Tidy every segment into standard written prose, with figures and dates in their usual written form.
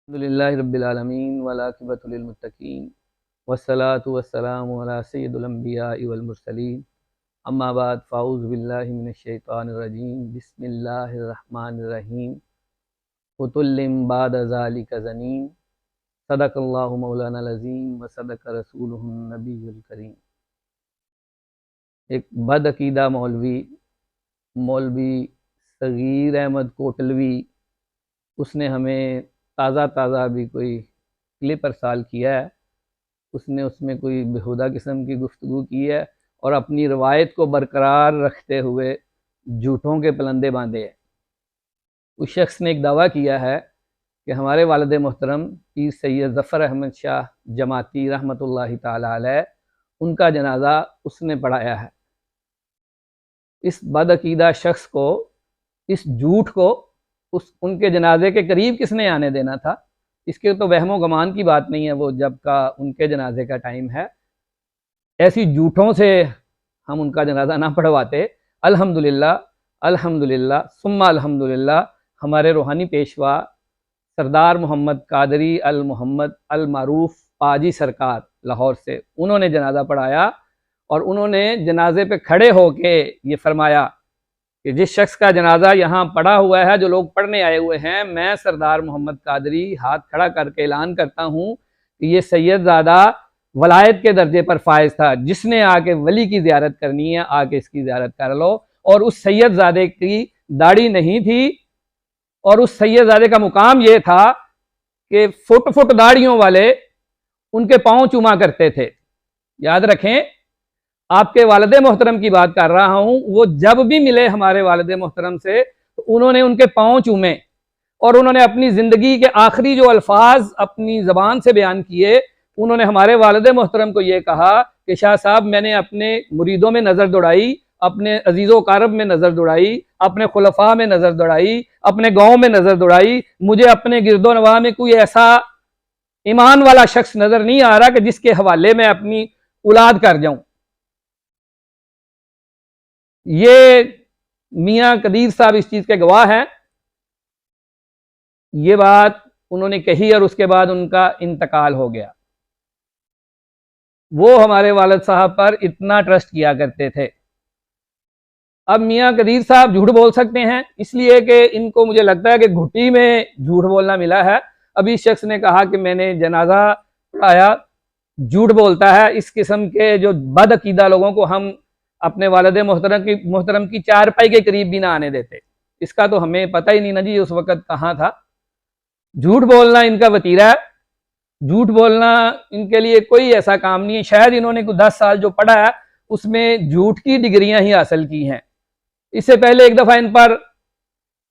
अल्हम्दुलिल्लाहि रब्बिल आलमीन वल आक़िबतु लिल मुत्तक़ीन वस्सलातु वस्सलामु अला सय्यिदिल अंबियाइ वल मुरसलीन अम्मा बाद फ़ाऊज़ु बिल्लाहि मिनश शैतानिर रजीम बिस्मिल्लाहिर रहमानिर रहीम उतुल्लिम बाद ज़ालिका ज़नीम सदक़ल्लाहु मौलानाल अज़ीम व सदक़ रसूलुहुन नबियुल करीम। एक बदअक़ीदा मौलवी सगीर अहमद कोटलवी, उसने हमें ताज़ा अभी कोई क्लिप अरसाल किया है। उसने उसमें कोई बेहुदा किस्म की गुफ्तगू की है और अपनी रवायत को बरकरार रखते हुए झूठों के पलंदे बांधे हैं। उस शख्स ने एक दावा किया है कि हमारे वालिद मोहतरम पीर सैयद ज़फ़र अहमद शाह जमाती रहमतुल्लाहि ताला अलैह, उनका जनाजा उसने पढ़ाया है। इस बदअक़ीदा शख्स को, इस झूठ को उनके जनाजे के करीब किसने आने देना था? इसके तो वहमो गमान की बात नहीं है, वो जब का उनके जनाजे का टाइम है। ऐसी झूठों से हम उनका जनाजा ना पढ़वाते। अल्हम्दुलिल्लाह सुम्मा अल्हम्दुलिल्लाह, हमारे रूहानी पेशवा सरदार मोहम्मद कादरी अल मोहम्मद अल मारूफ पाजी सरकार लाहौर से, उन्होंने जनाजा पढ़ाया और उन्होंने जनाजे पे खड़े होके ये फरमाया कि जिस शख्स का जनाजा यहाँ पड़ा हुआ है, जो लोग पढ़ने आए हुए हैं, मैं सरदार मोहम्मद कादरी हाथ खड़ा करके ऐलान करता हूँ कि ये सैयदजादा वलायत के दर्जे पर फायज था। जिसने आके वली की ज़ियारत करनी है, आके इसकी ज़ियारत कर लो। और उस सैयदजादे की दाढ़ी नहीं थी और उस सैयदजादे का मुकाम ये था कि फुट दाढ़ियों वाले उनके पाँव चूमा करते थे। याद रखें, आपके वालिद मोहतरम की बात कर रहा हूं। वो जब भी मिले हमारे वालिद मोहतरम से, तो उन्होंने उनके पाँव चूमे और उन्होंने अपनी ज़िंदगी के आखिरी जो अल्फाज अपनी ज़बान से बयान किए, उन्होंने हमारे वालिद मोहतरम को ये कहा कि शाह साहब, मैंने अपने मुरीदों में नज़र दौड़ाई, अपने अजीज़ो कारब में नज़र दौड़ाई, अपने खुलफा में नज़र दौड़ाई, अपने गाँव में नज़र दौड़ाई, मुझे अपने गिरदो नवा में कोई ऐसा ईमान वाला शख्स नज़र नहीं आ रहा कि जिसके हवाले में अपनी औलाद कर जाऊं। ये मियाँ कदीर साहब इस चीज़ के गवाह हैं। ये बात उन्होंने कही और उसके बाद उनका इंतकाल हो गया। वो हमारे वालिद साहब पर इतना ट्रस्ट किया करते थे। अब मियाँ कदीर साहब झूठ बोल सकते हैं इसलिए कि इनको, मुझे लगता है कि घुट्टी में झूठ बोलना मिला है। अभी इस शख्स ने कहा कि मैंने जनाजा पढ़ाया, झूठ बोलता है। इस किस्म के जो बदअकीदा लोगों को हम अपने वालिद मोहतरम की चारपाई के करीब भी ना आने देते। इसका तो हमें पता ही नहीं ना जी उस वक़्त कहाँ था। झूठ बोलना इनका वतीरा है, झूठ बोलना इनके लिए कोई ऐसा काम नहीं है। शायद इन्होंने कुछ 10 साल जो पढ़ा है उसमें झूठ की डिग्रियां ही हासिल की हैं। इससे पहले एक दफ़ा इन पर,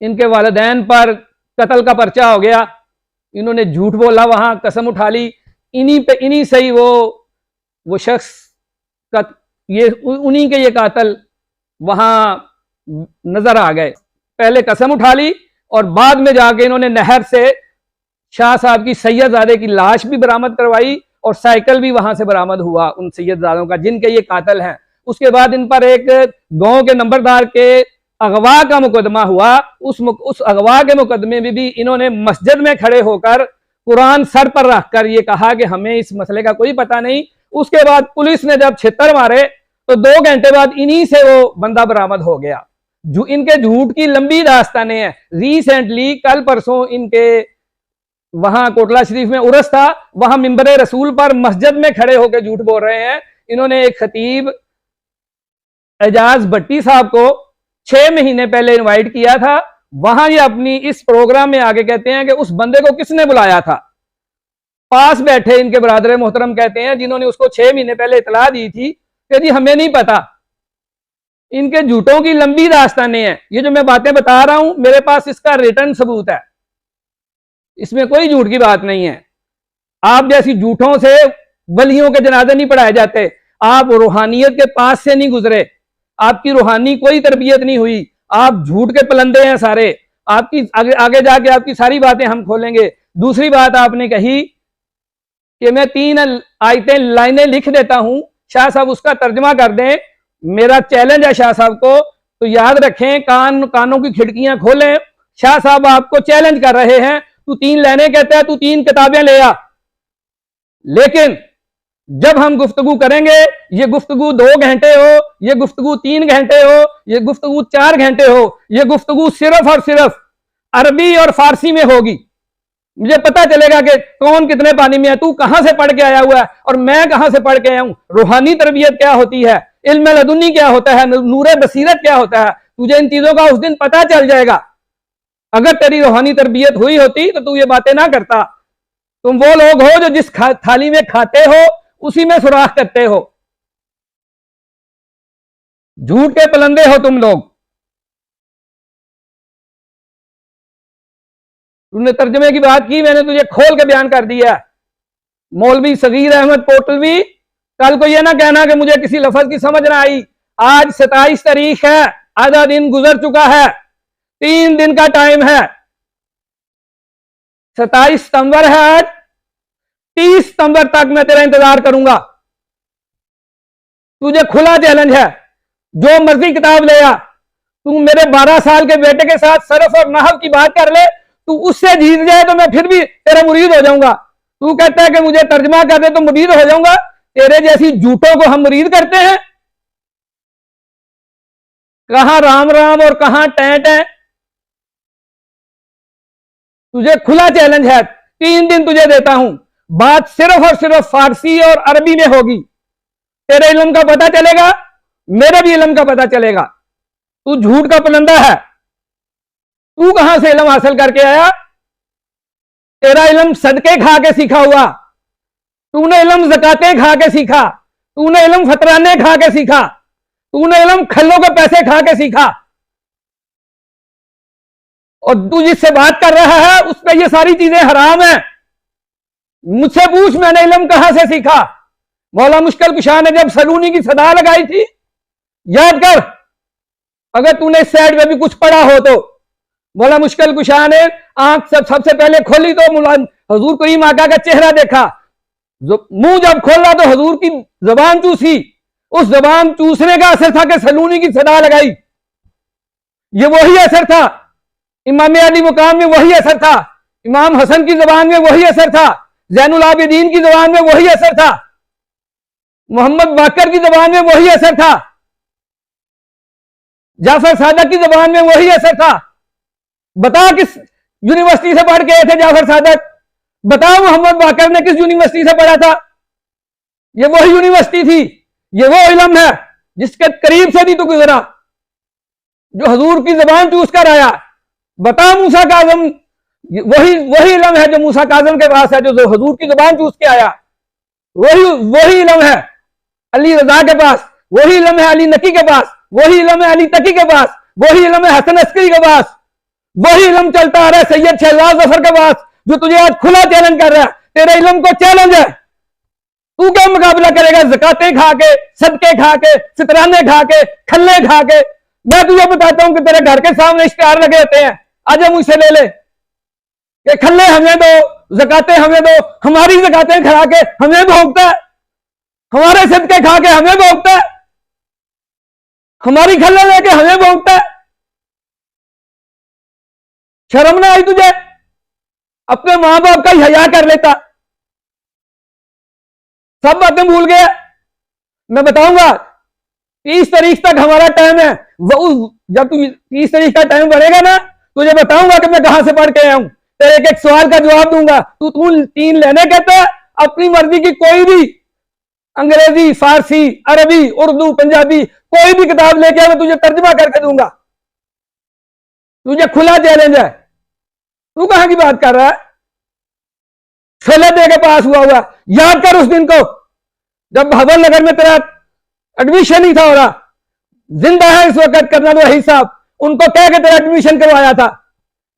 इनके वालिदैन पर कत्ल का पर्चा हो गया। इन्होंने झूठ बोला, वहां कसम उठा ली। इन्हीं से ही वो शख्स का, ये उन्हीं के ये कातल वहां नजर आ गए। पहले कसम उठा ली और बाद में जाके इन्होंने नहर से शाह साहब की सैयदजादे की लाश भी बरामद करवाई और साइकिल भी वहां से बरामद हुआ उन सैयदजादों का जिनके ये कातल हैं। उसके बाद इन पर एक गांव के नंबरदार के अगवा का मुकदमा हुआ। उस अगवा के मुकदमे में भी इन्होंने मस्जिद में खड़े होकर कुरान सर पर रखकर ये कहा कि हमें इस मसले का कोई पता नहीं। उसके बाद पुलिस ने जब छितर मारे तो 2 घंटे बाद इन्हीं से वो बंदा बरामद हो गया। जो इनके झूठ की लंबी दास्तानें हैं। रिसेंटली कल परसों इनके वहां कोटला शरीफ में उर्स था, वहां मिंबर रसूल पर मस्जिद में खड़े होकर झूठ बोल रहे हैं। इन्होंने एक खतीब एजाज भट्टी साहब को 6 महीने पहले इनवाइट किया था। वहां ये अपनी इस प्रोग्राम में आगे कहते हैं कि उस बंदे को किसने बुलाया था। पास बैठे इनके बरादर मोहतरम कहते हैं जिन्होंने उसको 6 महीने पहले इतला दी थी कि जी हमें नहीं पता। इनके झूठों की लंबी दास्तानें हैं। ये जो मैं बातें बता रहा हूं, मेरे पास इसका रिटर्न सबूत है, इसमें कोई झूठ की बात नहीं है। आप जैसी झूठों से वलियों के जनाजे नहीं पढ़ाए जाते। आप रूहानियत के पास से नहीं गुजरे, आपकी रूहानी कोई तरबियत नहीं हुई, आप झूठ के पलंदे हैं सारे। आपकी आगे जाके आपकी सारी बातें हम खोलेंगे। दूसरी बात आपने कही कि मैं 3 आयतें लाइनें लिख देता हूं, शाह साहब उसका तर्जमा कर दें। मेरा चैलेंज है शाह साहब को, तो याद रखें, कानों की खिड़कियां खोलें। शाह साहब आपको चैलेंज कर रहे हैं, तू 3 लेने कहता है, तू 3 किताबें ले आ। लेकिन जब हम गुफ्तगू करेंगे, ये गुफ्तगू 2 घंटे हो, ये गुफ्तगू 3 घंटे हो, ये गुफ्तगू 4 घंटे हो, ये गुफ्तगू सिर्फ और सिर्फ अरबी और फारसी में होगी। मुझे पता चलेगा कि कौन कितने पानी में है, तू कहां से पढ़ के आया हुआ है और मैं कहां से पढ़ के आया हूं, रूहानी तरबियत क्या होती है, इल्म लदुनी क्या होता है, नूरे बसीरत क्या होता है। तुझे इन चीजों का उस दिन पता चल जाएगा। अगर तेरी रूहानी तरबियत हुई होती तो तू ये बातें ना करता। तुम वो लोग हो जो जिस थाली में खाते हो उसी में सुराख करते हो। झूठ के पलंदे हो तुम लोग। तुमने तर्जमे की बात की, मैंने तुझे खोल के बयान कर दिया। मौलवी सगीर अहमद पोटलवी, कल को यह ना कहना कि मुझे किसी लफ्ज की समझ ना आई। आज 27 तारीख है, आधा दिन गुजर चुका है, 3 दिन का टाइम है। 27 सितंबर है आज, 30 सितंबर तक मैं तेरा इंतजार करूंगा। तुझे खुला चैलेंज है, जो मर्जी किताब ले आ। तू मेरे 12 साल के बेटे के साथ सरफ और नहव की बात कर ले, तू उससे जीत जाए तो मैं फिर भी तेरा मुरीद हो जाऊंगा। तू कहता है कि मुझे तर्जमा कर दे तो मुरीद हो जाऊंगा। तेरे जैसी झूठों को हम मुरीद करते हैं? कहां राम राम और कहां टैट है। तुझे खुला चैलेंज है, 3 दिन तुझे देता हूं। बात सिर्फ और सिर्फ फारसी और अरबी में होगी। तेरे इल्म का पता चलेगा, मेरे भी इल्म का पता चलेगा। तू झूठ का पलंदा है। तू कहां से इल्म हासिल करके आया? तेरा इल्म सदके खा के सीखा हुआ। तूने इल्म ज़कातें खा के सीखा, तूने इल्म फतराने खा के सीखा, तूने इल्म खल्लों के पैसे खा के सीखा। और तू जिससे बात कर रहा है उस पर ये सारी चीजें हराम है। मुझसे पूछ मैंने इल्म कहां से सीखा। मौला मुश्किल कुशा ने जब सलूनी की सदा लगाई थी, याद कर, अगर तूने इस साइड में भी कुछ पढ़ा हो तो। मौला मुश्किल कुशा ने आंख सबसे पहले खोली तो हजूर करीम आका का चेहरा देखा। मुंह जब खोला तो हजूर की जबान चूसी। उस जबान चूसने का असर था कि सलूनी की सदा लगाई। ये वही असर था। इमाम अली मुकाम में वही असर था। इमाम हसन की जबान में वही असर था। जैनुल आबिदीन की जबान में वही असर था। मोहम्मद बाकर की जबान में वही असर था। जाफर सादक की जबान में वही असर था। बता किस यूनिवर्सिटी से पढ़ के आए थे जाफर सादक? बताओ मोहम्मद बाकर ने किस यूनिवर्सिटी से पढ़ा था? ये वही यूनिवर्सिटी थी। ये वो इल्म है जिसके करीब से भी तो गुजरा, जो हजूर की जबान चूस कर आया। बता मूसा काज़म, वही इल्म है जो मूसा काज़म के पास है, जो हजूर की जबान चूस के आया। वही इल्म है अली रजा के पास, वही इल्म है अली नकी के पास, वही इल्म है अली तकी के पास, वही इल्म है हसन अस्करी के पास, वही इल्म चलता आ रहा है सैयद शहजाद जफर के पास, जो तुझे आज खुला चैलेंज कर रहा है। तेरे इल्म को चैलेंज है। तू क्या मुकाबला करेगा? ज़कातें खा के, सदके खा के, फितराने खा के, खल्ले खा के। मैं तुझे बताता हूं कि तेरे घर के सामने इश्तिहार लगे होते हैं, आजा मुझसे ले ले कि खल्ले हमें दो, ज़कातें हमें दो। हमारी ज़कातें खा के हमें भोगता है, हमारे सदके खा के हमें भोगता है, हमारी खल्ले लेके हमें भोगता है। शर्म ना आई तुझे? अपने मां बाप का हया कर लेता। सब बातें भूल गया। मैं बताऊंगा 30 तारीख तक हमारा टाइम है। जब तू 30 तारीख का टाइम बढ़ेगा ना, तुझे बताऊंगा कि मैं कहां से पढ़ के आया हूं। तेरे एक एक सवाल का जवाब दूंगा। तू 3 लेने कहता है, अपनी मर्जी की कोई भी अंग्रेजी, फारसी, अरबी, उर्दू, पंजाबी कोई भी किताब लेके आ, मैं तुझे तर्जुमा करके दूंगा। तुझे खुला चैलेंज है। तू कहां की बात कर रहा है? छोले दे के पास हुआ। याद कर उस दिन को जब भवन नगर में तेरा एडमिशन ही था हो रहा। जिंदा है इस वक्त कर्नल वहीद साहब, उनको कह के तेरा एडमिशन करवाया था।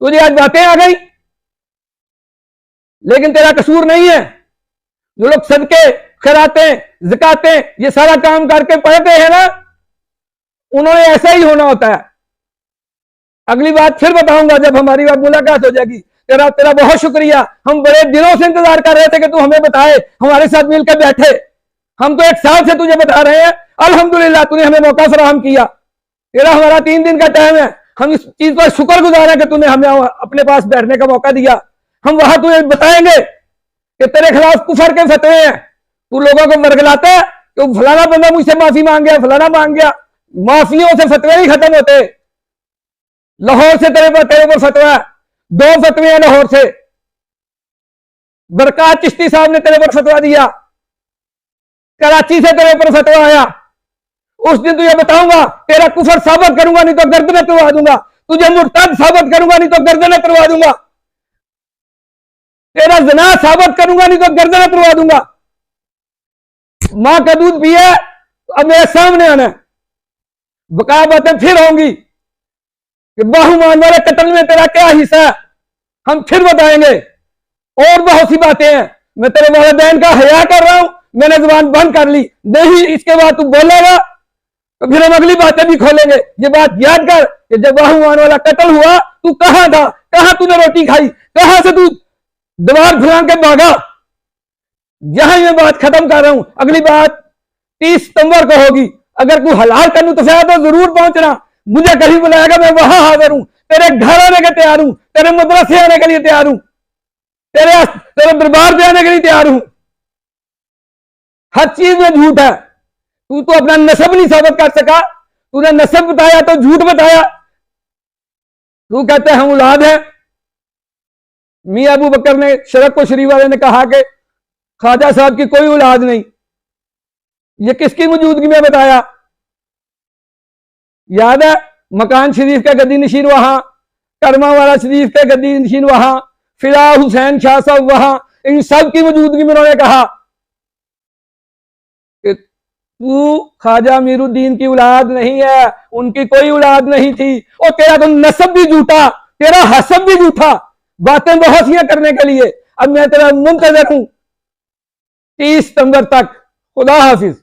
तुझे आज बातें आ गई, लेकिन तेरा कसूर नहीं है। जो लोग सदके, खैरातें, ज़कातें ये सारा काम करके पढ़ते हैं ना, उन्होंने ऐसा ही होना होता है। अगली बात फिर बताऊंगा जब हमारी बात मुलाकात हो जाएगी। तेरा बहुत शुक्रिया। हम बड़े दिनों से इंतजार कर रहे थे कि तू हमें बताए, हमारे साथ मिलकर बैठे। हम तो 1 साल से तुझे बता रहे हैं। अल्हम्दुलिल्लाह तूने हमें मौका फराहम किया। तेरा हमारा 3 दिन का टाइम है। हम इस चीज पर शुक्रगुजार हैं कि तूने हमें अपने पास बैठने का मौका दिया। हम वहां तुझे बताएंगे कि तेरे खिलाफ कुफर के फतवे हैं। तू लोगों को मरगलाता है कि फलाना बंदा मुझसे माफी मांग गया, फलाना मांग गया। माफियों से फतवे नहीं खत्म होते। लाहौर से तेरे पर फतवा है, 2 फतवे हैं लाहौर से। बरकात चिश्ती साहब ने तेरे पर फतवा दिया, कराची से तेरे पर फतवा आया। उस दिन तुझे बताऊंगा, तेरा कुफर साबित करूंगा, नहीं तो गर्दन तुड़वा दूंगा। तुझे मुर्तद साबित करूंगा, नहीं तो गर्दन तुड़वा दूंगा। तेरा ज़िना साबित करूंगा, नहीं तो गर्दन तुड़वा दूंगा। मां का दूध पिया, अब मेरे सामने आना है। बकाया बातें फिर होंगी कि बाहुमान वाले कत्ल में तेरा क्या हिस्सा है, हम फिर बताएंगे। और बहुत सी बातें हैं। मैं तेरे वालिदैन का हया कर रहा हूं, मैंने जुबान बंद कर ली। नहीं, इसके बाद तू बोलेगा तो फिर हम अगली बातें भी खोलेंगे। ये बात याद कर कि जब बाहुमान वाला कत्ल हुआ, तू कहां था, कहां तूने रोटी खाई, कहां से तू दीवार फुलान के भागा। यहां मैं बात खत्म कर रहा हूं। अगली बात 30 सितंबर को होगी। अगर कोई हलाल करनू तो शायद तो जरूर पहुंचना। मुझे कहीं बुलाएगा, मैं वहां हाजिर हूं। तेरे घर आने के तैयार हूं, तेरे मदरसे आने के लिए तैयार हूं, तेरे दरबार पे आने के लिए तैयार हूं। हर चीज में झूठ है। तू तो अपना नसब नहीं साबित कर सका। तूने नसब बताया तो झूठ बताया। तू कहते हैं हम औलाद हैं। मियां अबू बकर ने, शरक को शरीफ वाले ने कहा कि ख्वाजा साहब की कोई औलाद नहीं। ये किसकी मौजूदगी में बताया? याद है, मकान शरीफ का गद्दी नशीन वहां, करमा वाला शरीफ के गद्दी नशीन वहां, फिरा हुसैन शाह साहब वहां। इन सब की मौजूदगी में उन्होंने कहा कि तू ख्वाजा अमीरुद्दीन की औलाद नहीं है, उनकी कोई औलाद नहीं थी। और तेरा तो नसब भी झूठा, तेरा हसब भी झूठा। बातें बहुत सी करने के लिए। अब मैं तेरा मुंतजर हूं 30 सितंबर तक। खुदा हाफिज।